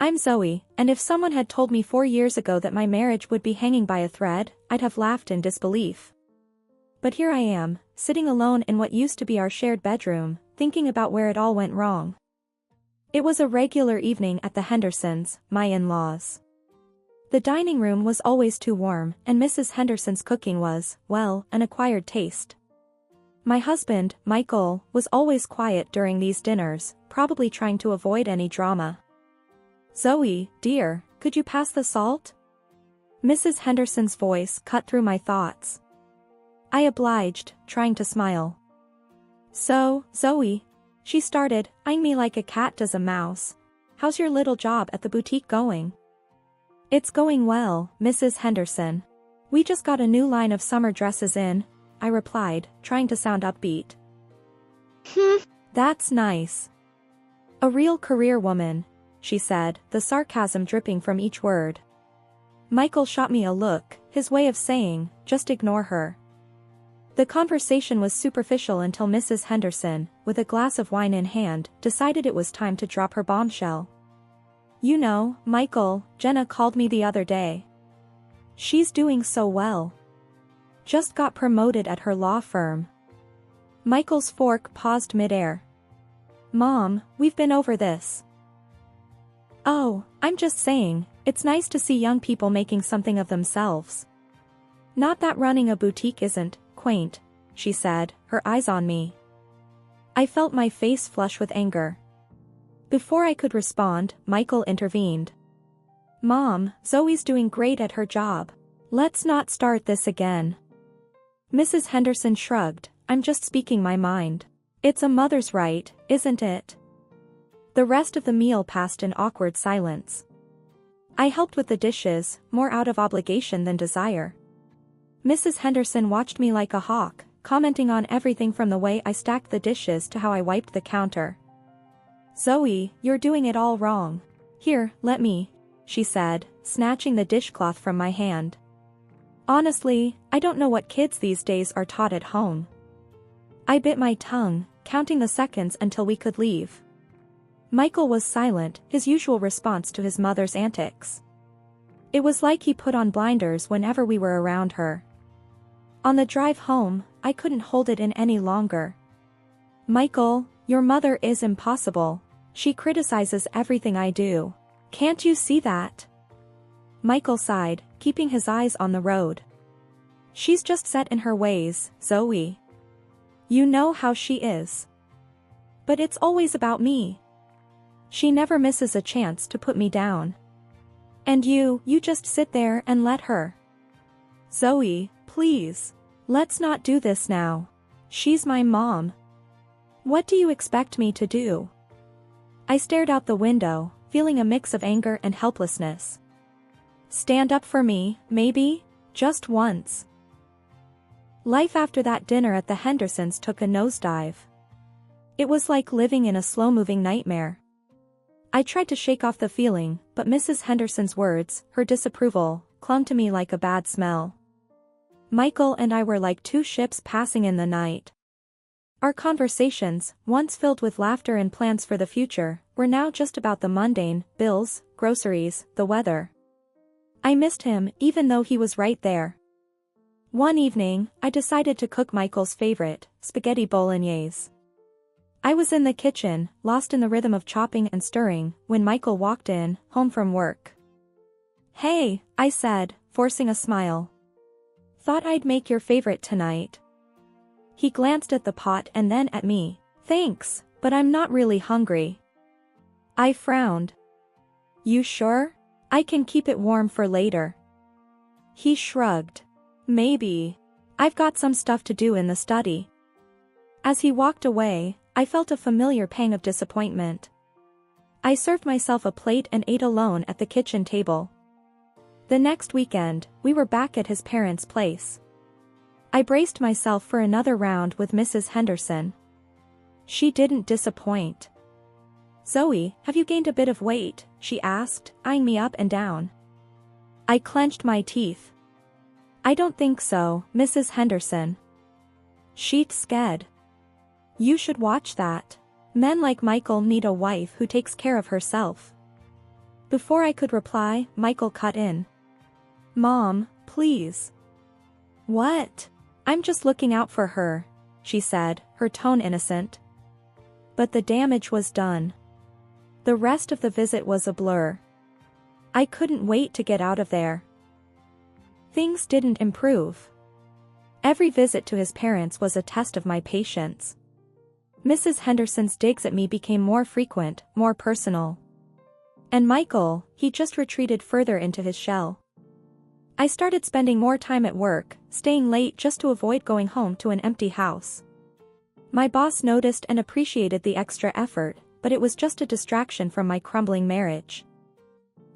I'm Zoe, and if someone had told me 4 years ago that my marriage would be hanging by a thread, I'd have laughed in disbelief. But here I am, sitting alone in what used to be our shared bedroom, thinking about where it all went wrong. It was a regular evening at the Hendersons, my in-laws. The dining room was always too warm, and Mrs. Henderson's cooking was, well, an acquired taste. My husband, Michael, was always quiet during these dinners, probably trying to avoid any drama. "Zoe, dear, could you pass the salt?" Mrs. Henderson's voice cut through my thoughts. I obliged, trying to smile. "So, Zoe," she started, eyeing me like a cat does a mouse. "How's your little job at the boutique going?" "It's going well, Mrs. Henderson. We just got a new line of summer dresses in," I replied, trying to sound upbeat. "That's nice. A real career woman," she said, the sarcasm dripping from each word. Michael shot me a look, his way of saying, "Just ignore her." The conversation was superficial until Mrs. Henderson, with a glass of wine in hand, decided it was time to drop her bombshell. "You know, Michael, Jenna called me the other day. She's doing so well. Just got promoted at her law firm." Michael's fork paused midair. "Mom, we've been over this." "Oh, I'm just saying, it's nice to see young people making something of themselves. Not that running a boutique isn't quaint," she said, her eyes on me. I felt my face flush with anger. Before I could respond, Michael intervened. "Mom, Zoe's doing great at her job. Let's not start this again." Mrs. Henderson shrugged. "I'm just speaking my mind. It's a mother's right, isn't it?" The rest of the meal passed in awkward silence. I helped with the dishes, more out of obligation than desire. Mrs. Henderson watched me like a hawk, commenting on everything from the way I stacked the dishes to how I wiped the counter. "Zoe, you're doing it all wrong. Here, let me," she said, snatching the dishcloth from my hand. "Honestly, I don't know what kids these days are taught at home." I bit my tongue, counting the seconds until we could leave. Michael was silent, his usual response to his mother's antics. It was like he put on blinders whenever we were around her. On the drive home, I couldn't hold it in any longer. "Michael, your mother is impossible. She criticizes everything I do. Can't you see that?" Michael sighed, keeping his eyes on the road. "She's just set in her ways, Zoe. You know how she is. But it's always about me. She never misses a chance to put me down. And you just sit there and let her." "Zoe, please. Let's not do this now. She's my mom. What do you expect me to do?" I stared out the window, feeling a mix of anger and helplessness. "Stand up for me, maybe? Just once." Life after that dinner at the Hendersons took a nosedive. It was like living in a slow-moving nightmare. I tried to shake off the feeling, but Mrs. Henderson's words, her disapproval, clung to me like a bad smell. Michael and I were like two ships passing in the night. Our conversations, once filled with laughter and plans for the future, were now just about the mundane: bills, groceries, the weather. I missed him, even though he was right there. One evening, I decided to cook Michael's favorite, spaghetti bolognese. I was in the kitchen, lost in the rhythm of chopping and stirring, when Michael walked in, home from work. "Hey," I said, forcing a smile. "Thought I'd make your favorite tonight." He glanced at the pot and then at me. "Thanks, but I'm not really hungry." I frowned. "You sure? I can keep it warm for later." He shrugged. "Maybe. I've got some stuff to do in the study." As he walked away, I felt a familiar pang of disappointment. I served myself a plate and ate alone at the kitchen table. The next weekend, we were back at his parents' place. I braced myself for another round with Mrs. Henderson. She didn't disappoint. "Zoe, have you gained a bit of weight?" she asked, eyeing me up and down. I clenched my teeth. "I don't think so, Mrs. Henderson." She's scared. "You should watch that. Men like Michael need a wife who takes care of herself." Before I could reply, Michael cut in. "Mom, please." "What?" "I'm just looking out for her," she said, her tone innocent. But the damage was done. The rest of the visit was a blur. I couldn't wait to get out of there. Things didn't improve. Every visit to his parents was a test of my patience. Mrs. Henderson's digs at me became more frequent, more personal. And Michael, he just retreated further into his shell. I started spending more time at work, staying late just to avoid going home to an empty house. My boss noticed and appreciated the extra effort, but it was just a distraction from my crumbling marriage.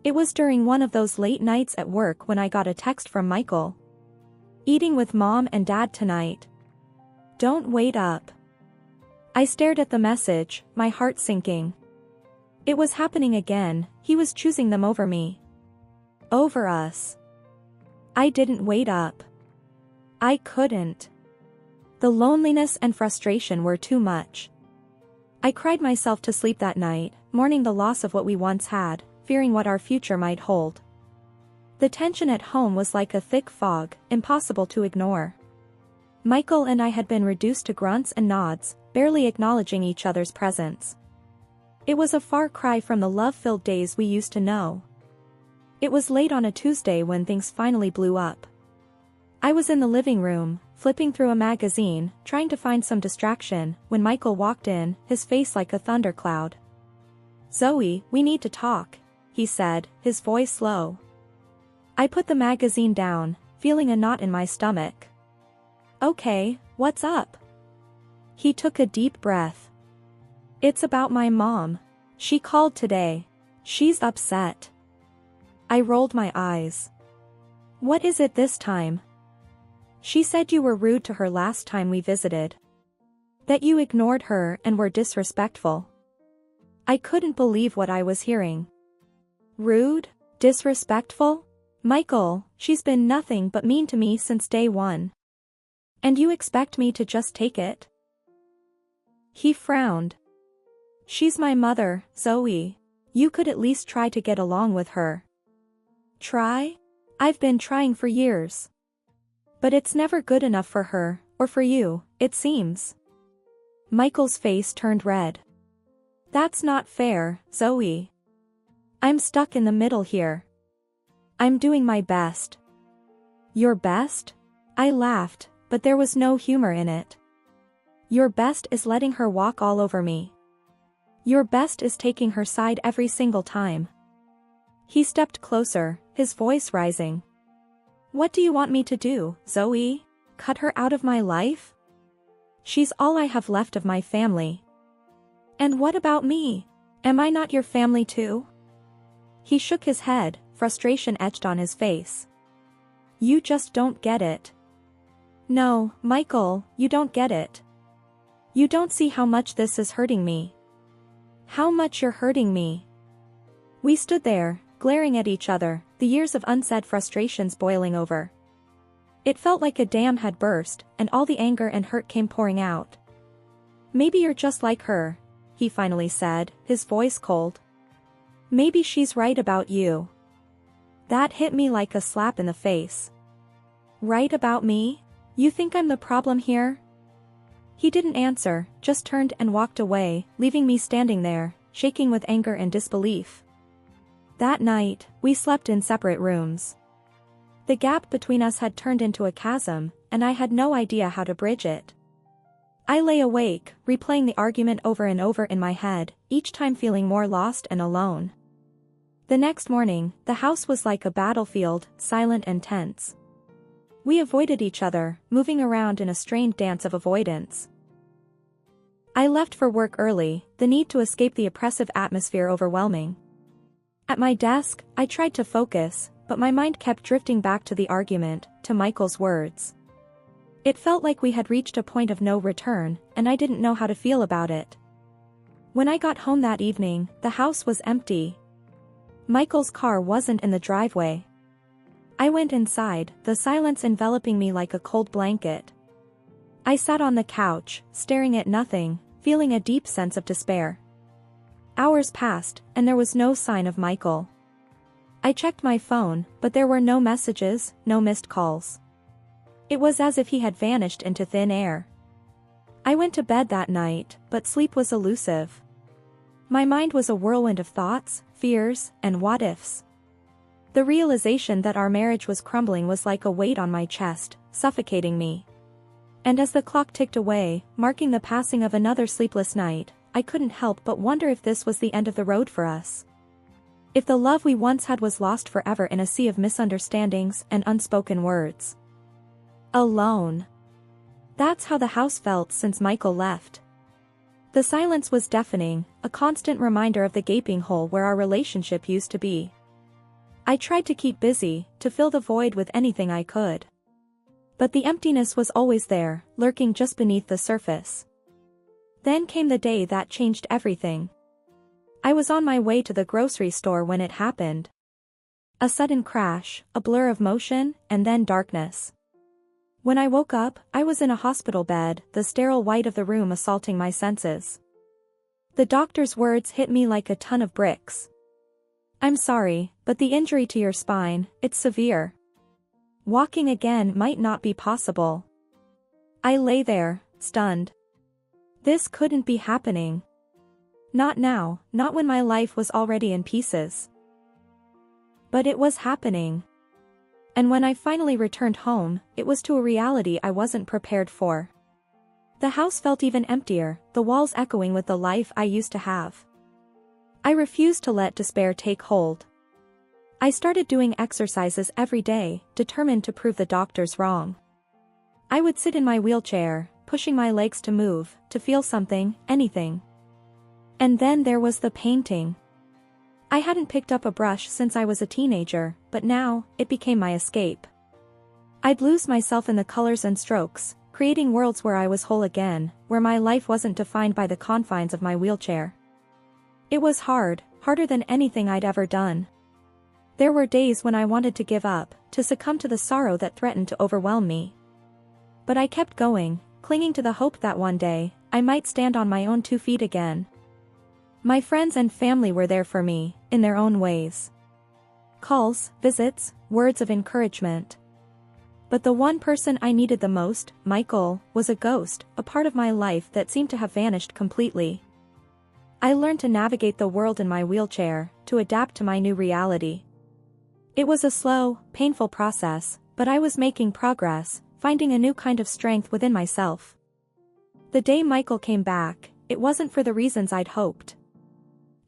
It was during one of those late nights at work when I got a text from Michael. "Eating with Mom and Dad tonight. Don't wait up." I stared at the message, my heart sinking. It was happening again, he was choosing them over me. Over us. I didn't wait up. I couldn't. The loneliness and frustration were too much. I cried myself to sleep that night, mourning the loss of what we once had, fearing what our future might hold. The tension at home was like a thick fog, impossible to ignore. Michael and I had been reduced to grunts and nods, barely acknowledging each other's presence. It was a far cry from the love-filled days we used to know. It was late on a Tuesday when things finally blew up. I was in the living room, flipping through a magazine, trying to find some distraction, when Michael walked in, his face like a thundercloud. "Zoe, we need to talk," he said, his voice low. I put the magazine down, feeling a knot in my stomach. "Okay, what's up?" He took a deep breath. "It's about my mom. She called today. She's upset." I rolled my eyes. "What is it this time?" "She said you were rude to her last time we visited. That you ignored her and were disrespectful." I couldn't believe what I was hearing. Rude? Disrespectful? Michael, she's been nothing but mean to me since day one. And you expect me to just take it? He frowned. "She's my mother, Zoe. You could at least try to get along with her." "Try? I've been trying for years. But it's never good enough for her, or for you, it seems." Michael's face turned red. "That's not fair, Zoe. I'm stuck in the middle here. I'm doing my best." "Your best?" I laughed, but there was no humor in it. "Your best is letting her walk all over me. Your best is taking her side every single time." He stepped closer, his voice rising. "What do you want me to do, Zoe? Cut her out of my life? She's all I have left of my family. And what about me? Am I not your family too?" He shook his head, frustration etched on his face. "You just don't get it." "No, Michael, you don't get it. You don't see how much this is hurting me. How much you're hurting me." We stood there, glaring at each other, the years of unsaid frustrations boiling over. It felt like a dam had burst, and all the anger and hurt came pouring out. "Maybe you're just like her," he finally said, his voice cold. "Maybe she's right about you." That hit me like a slap in the face. "Right about me? You think I'm the problem here?" He didn't answer, just turned and walked away, leaving me standing there, shaking with anger and disbelief. That night, we slept in separate rooms. The gap between us had turned into a chasm, and I had no idea how to bridge it. I lay awake, replaying the argument over and over in my head, each time feeling more lost and alone. The next morning, the house was like a battlefield, silent and tense. We avoided each other, moving around in a strained dance of avoidance. I left for work early, the need to escape the oppressive atmosphere overwhelming. At my desk, I tried to focus, but my mind kept drifting back to the argument, to Michael's words. It felt like we had reached a point of no return, and I didn't know how to feel about it. When I got home that evening, the house was empty. Michael's car wasn't in the driveway. I went inside, the silence enveloping me like a cold blanket. I sat on the couch, staring at nothing, feeling a deep sense of despair. Hours passed, and there was no sign of Michael. I checked my phone, but there were no messages, no missed calls. It was as if he had vanished into thin air. I went to bed that night, but sleep was elusive. My mind was a whirlwind of thoughts, fears, and what-ifs. The realization that our marriage was crumbling was like a weight on my chest, suffocating me. And as the clock ticked away, marking the passing of another sleepless night, I couldn't help but wonder if this was the end of the road for us. If the love we once had was lost forever in a sea of misunderstandings and unspoken words. Alone. That's how the house felt since Michael left. The silence was deafening, a constant reminder of the gaping hole where our relationship used to be. I tried to keep busy, to fill the void with anything I could. But the emptiness was always there, lurking just beneath the surface. Then came the day that changed everything. I was on my way to the grocery store when it happened. A sudden crash, a blur of motion, and then darkness. When I woke up, I was in a hospital bed, the sterile white of the room assaulting my senses. The doctor's words hit me like a ton of bricks. "I'm sorry, but the injury to your spine, it's severe. Walking again might not be possible." I lay there, stunned. This couldn't be happening. Not now, not when my life was already in pieces. But it was happening. And when I finally returned home, it was to a reality I wasn't prepared for. The house felt even emptier, the walls echoing with the life I used to have. I refused to let despair take hold. I started doing exercises every day, determined to prove the doctors wrong. I would sit in my wheelchair, pushing my legs to move, to feel something, anything. And then there was the painting. I hadn't picked up a brush since I was a teenager, but now, it became my escape. I'd lose myself in the colors and strokes, creating worlds where I was whole again, where my life wasn't defined by the confines of my wheelchair. It was hard, harder than anything I'd ever done. There were days when I wanted to give up, to succumb to the sorrow that threatened to overwhelm me. But I kept going, clinging to the hope that one day, I might stand on my own 2 feet again. My friends and family were there for me, in their own ways. Calls, visits, words of encouragement. But the one person I needed the most, Michael, was a ghost, a part of my life that seemed to have vanished completely. I learned to navigate the world in my wheelchair, to adapt to my new reality. It was a slow, painful process, but I was making progress, finding a new kind of strength within myself. The day Michael came back, it wasn't for the reasons I'd hoped.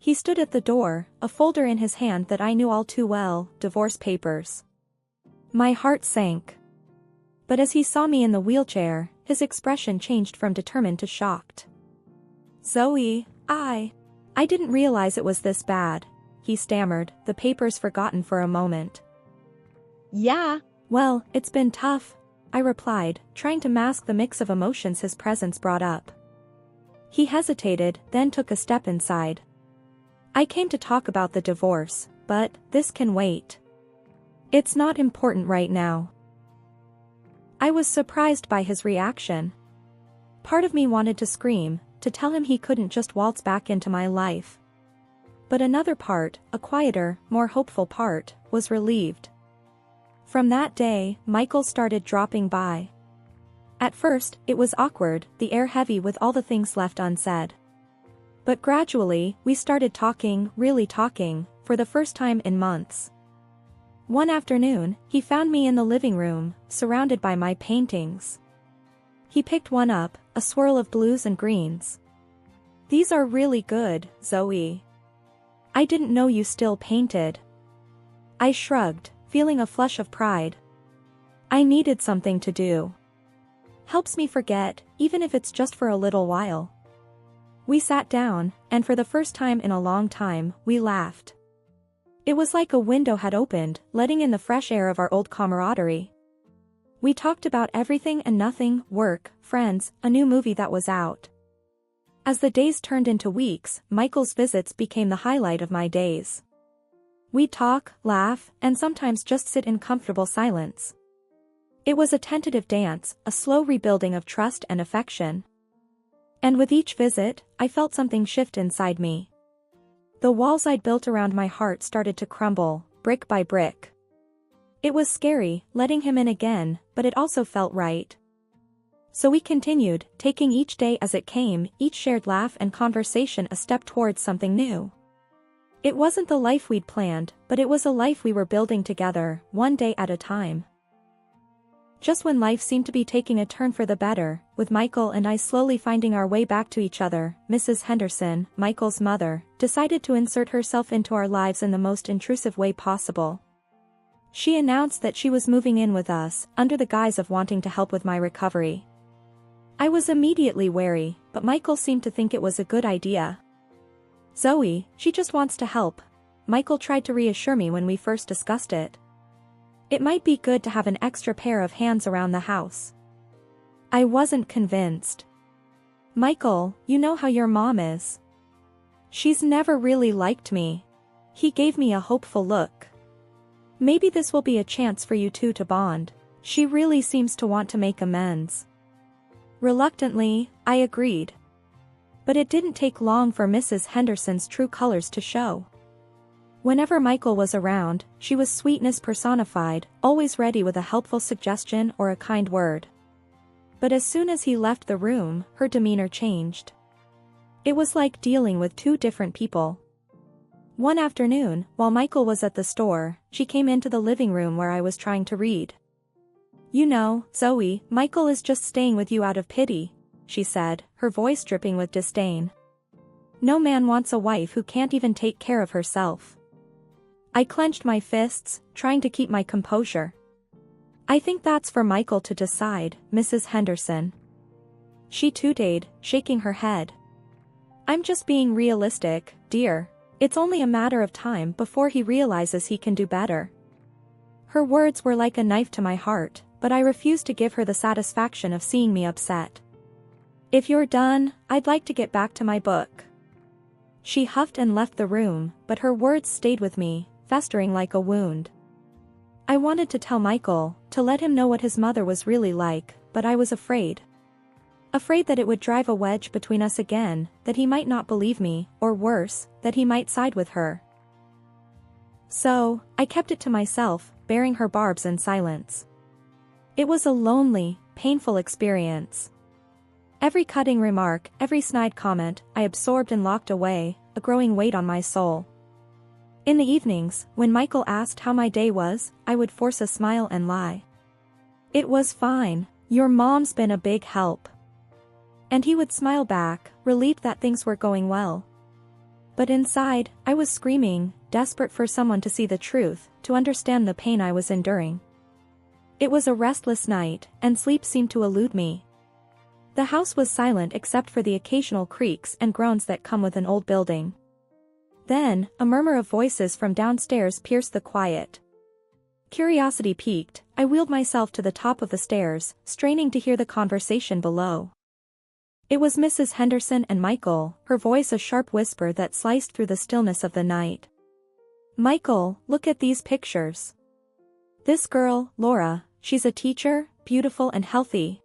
He stood at the door, a folder in his hand that I knew all too well, divorce papers. My heart sank. But as he saw me in the wheelchair, his expression changed from determined to shocked. "Zoe, I didn't realize it was this bad," he stammered, the papers forgotten for a moment. "Yeah, well, it's been tough," I replied, trying to mask the mix of emotions his presence brought up. He hesitated, then took a step inside. "I came to talk about the divorce, but this can wait. It's not important right now." I was surprised by his reaction. Part of me wanted to scream, to tell him he couldn't just waltz back into my life. But another part, a quieter, more hopeful part, was relieved. From that day, Michael started dropping by. At first, it was awkward, the air heavy with all the things left unsaid. But gradually, we started talking, really talking, for the first time in months. One afternoon, he found me in the living room, surrounded by my paintings. He picked one up, a swirl of blues and greens. "These are really good, Zoe. I didn't know you still painted." I shrugged, feeling a flush of pride. I needed something to do. Helps me forget, even if it's just for a little while. We sat down, and for the first time in a long time, we laughed. It was like a window had opened, letting in the fresh air of our old camaraderie. We talked about everything and nothing, work, friends, a new movie that was out. As the days turned into weeks, Michael's visits became the highlight of my days. We'd talk, laugh, and sometimes just sit in comfortable silence. It was a tentative dance, a slow rebuilding of trust and affection. And with each visit, I felt something shift inside me. The walls I'd built around my heart started to crumble, brick by brick. It was scary, letting him in again, but it also felt right. So we continued, taking each day as it came, each shared laugh and conversation a step towards something new. It wasn't the life we'd planned, but it was a life we were building together, one day at a time. Just when life seemed to be taking a turn for the better, with Michael and I slowly finding our way back to each other, Mrs. Henderson, Michael's mother, decided to insert herself into our lives in the most intrusive way possible. She announced that she was moving in with us, under the guise of wanting to help with my recovery. I was immediately wary, but Michael seemed to think it was a good idea. "Zoe, she just wants to help," Michael tried to reassure me when we first discussed it. "It might be good to have an extra pair of hands around the house." I wasn't convinced. "Michael, you know how your mom is. She's never really liked me." He gave me a hopeful look. "Maybe this will be a chance for you two to bond. She really seems to want to make amends." Reluctantly, I agreed. But it didn't take long for Mrs. Henderson's true colors to show. Whenever Michael was around, she was sweetness personified, always ready with a helpful suggestion or a kind word. But as soon as he left the room, her demeanor changed. It was like dealing with two different people. One afternoon, while Michael was at the store, she came into the living room where I was trying to read. "You know, Zoe, Michael is just staying with you out of pity," she said, her voice dripping with disdain. "No man wants a wife who can't even take care of herself." I clenched my fists, trying to keep my composure. "I think that's for Michael to decide, Mrs. Henderson." She tooted, shaking her head. "I'm just being realistic, dear. It's only a matter of time before he realizes he can do better." Her words were like a knife to my heart, but I refused to give her the satisfaction of seeing me upset. "If you're done, I'd like to get back to my book." She huffed and left the room, but her words stayed with me, festering like a wound. I wanted to tell Michael, to let him know what his mother was really like, but I was afraid. Afraid that it would drive a wedge between us again, that he might not believe me, or worse, that he might side with her. So, I kept it to myself, bearing her barbs in silence. It was a lonely, painful experience. Every cutting remark, every snide comment, I absorbed and locked away, a growing weight on my soul. In the evenings, when Michael asked how my day was, I would force a smile and lie. "It was fine. Your mom's been a big help." And he would smile back, relieved that things were going well. But inside, I was screaming, desperate for someone to see the truth, to understand the pain I was enduring. It was a restless night, and sleep seemed to elude me. The house was silent except for the occasional creaks and groans that come with an old building. Then, a murmur of voices from downstairs pierced the quiet. Curiosity piqued, I wheeled myself to the top of the stairs, straining to hear the conversation below. It was Mrs. Henderson and Michael, her voice a sharp whisper that sliced through the stillness of the night. "Michael, look at these pictures. This girl, Laura, she's a teacher, beautiful and healthy.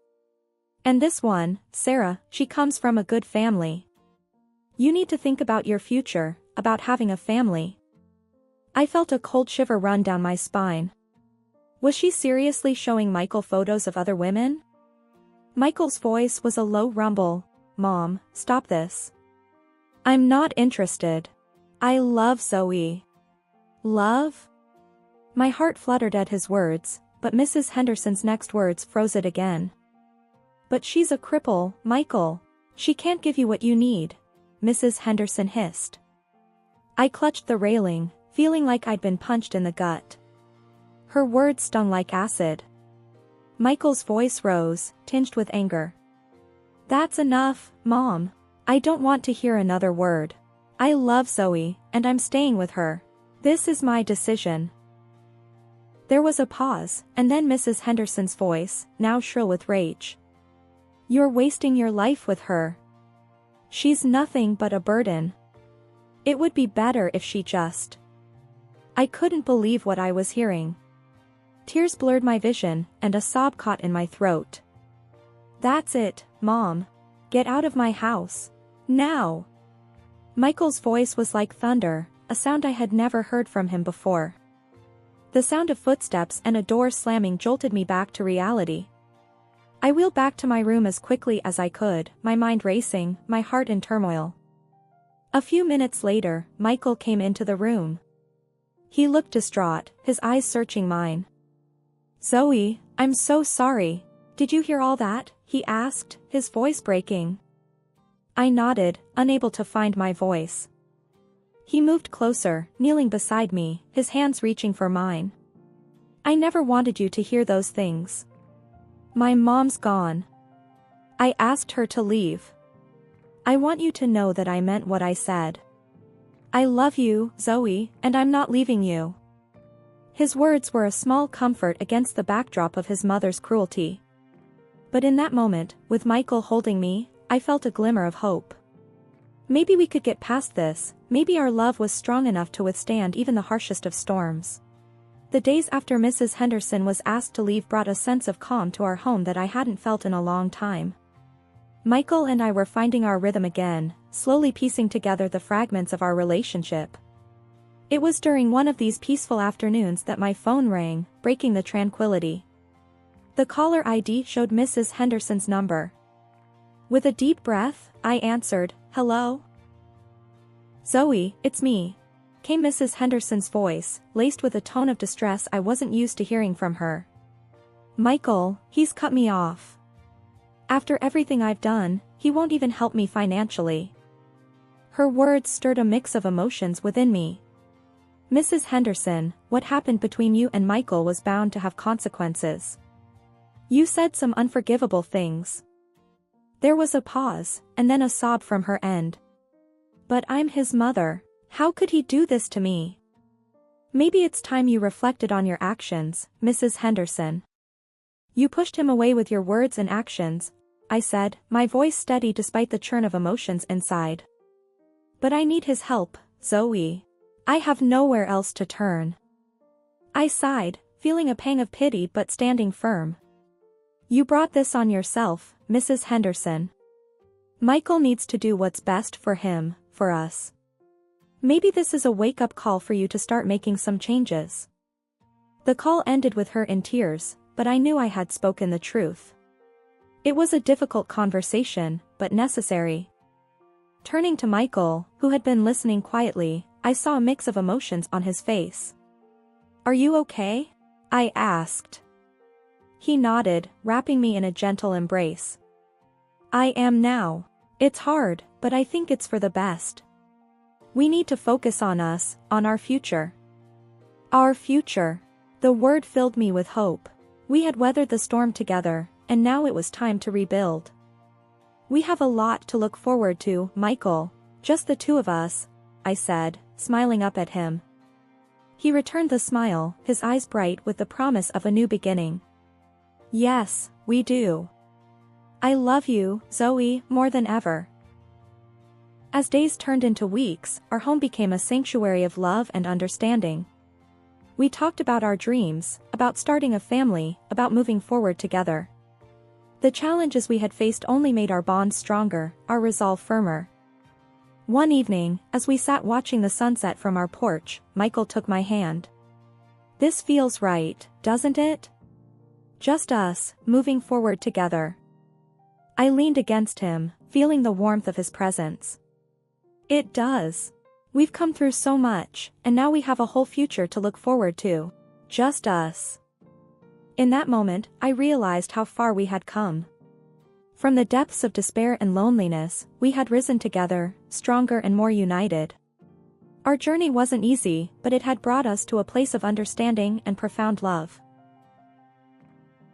And this one, Sarah, she comes from a good family. You need to think about your future, about having a family." I felt a cold shiver run down my spine. Was she seriously showing Michael photos of other women? Michael's voice was a low rumble. "Mom, stop this. I'm not interested. I love Zoe." "Love?" My heart fluttered at his words, but Mrs. Henderson's next words froze it again. "But she's a cripple, Michael. She can't give you what you need," Mrs. Henderson hissed. I clutched the railing, feeling like I'd been punched in the gut. Her words stung like acid. Michael's voice rose, tinged with anger. "That's enough, Mom. I don't want to hear another word. I love Zoe, and I'm staying with her. This is my decision." There was a pause, and then Mrs. Henderson's voice, now shrill with rage. "You're wasting your life with her. She's nothing but a burden. It would be better if she just..." I couldn't believe what I was hearing. Tears blurred my vision, and a sob caught in my throat. "That's it, Mom. Get out of my house. Now." Michael's voice was like thunder, a sound I had never heard from him before. The sound of footsteps and a door slamming jolted me back to reality. I wheeled back to my room as quickly as I could, my mind racing, my heart in turmoil. A few minutes later, Michael came into the room. He looked distraught, his eyes searching mine. "Zoe, I'm so sorry. Did you hear all that?" he asked, his voice breaking. I nodded, unable to find my voice. He moved closer, kneeling beside me, his hands reaching for mine. "I never wanted you to hear those things. My mom's gone. I asked her to leave. I want you to know that I meant what I said. I love you, Zoe, and I'm not leaving you." His words were a small comfort against the backdrop of his mother's cruelty. But in that moment, with Michael holding me, I felt a glimmer of hope. Maybe we could get past this, maybe our love was strong enough to withstand even the harshest of storms. The days after Mrs. Henderson was asked to leave brought a sense of calm to our home that I hadn't felt in a long time. Michael and I were finding our rhythm again, slowly piecing together the fragments of our relationship. It was during one of these peaceful afternoons that my phone rang, breaking the tranquility. The caller ID showed Mrs. Henderson's number. With a deep breath, I answered, "Hello?" "Zoe, it's me," came Mrs. Henderson's voice, laced with a tone of distress I wasn't used to hearing from her. "Michael, he's cut me off. After everything I've done, he won't even help me financially." Her words stirred a mix of emotions within me. "Mrs. Henderson, what happened between you and Michael was bound to have consequences. You said some unforgivable things." There was a pause, and then a sob from her end. "But I'm his mother. How could he do this to me?" "Maybe it's time you reflected on your actions, Mrs. Henderson. You pushed him away with your words and actions," I said, my voice steady despite the churn of emotions inside. "But I need his help, Zoe. I have nowhere else to turn." I sighed, feeling a pang of pity but standing firm. "You brought this on yourself, Mrs. Henderson. Michael needs to do what's best for him, for us. Maybe this is a wake-up call for you to start making some changes." The call ended with her in tears, but I knew I had spoken the truth. It was a difficult conversation, but necessary. Turning to Michael, who had been listening quietly, I saw a mix of emotions on his face. "Are you okay?" I asked. He nodded, wrapping me in a gentle embrace. "I am now. It's hard, but I think it's for the best. We need to focus on us, on our future." Our future. The word filled me with hope. We had weathered the storm together, and now it was time to rebuild. "We have a lot to look forward to, Michael. Just the two of us," I said, smiling up at him. He returned the smile, his eyes bright with the promise of a new beginning. "Yes, we do. I love you, Zoe, more than ever." As days turned into weeks, our home became a sanctuary of love and understanding. We talked about our dreams, about starting a family, about moving forward together. The challenges we had faced only made our bond stronger, our resolve firmer. One evening, as we sat watching the sunset from our porch, Michael took my hand. "This feels right, doesn't it? Just us, moving forward together." I leaned against him, feeling the warmth of his presence. "It does. We've come through so much, and now we have a whole future to look forward to. Just us." In that moment, I realized how far we had come. From the depths of despair and loneliness, we had risen together, stronger and more united. Our journey wasn't easy, but it had brought us to a place of understanding and profound love.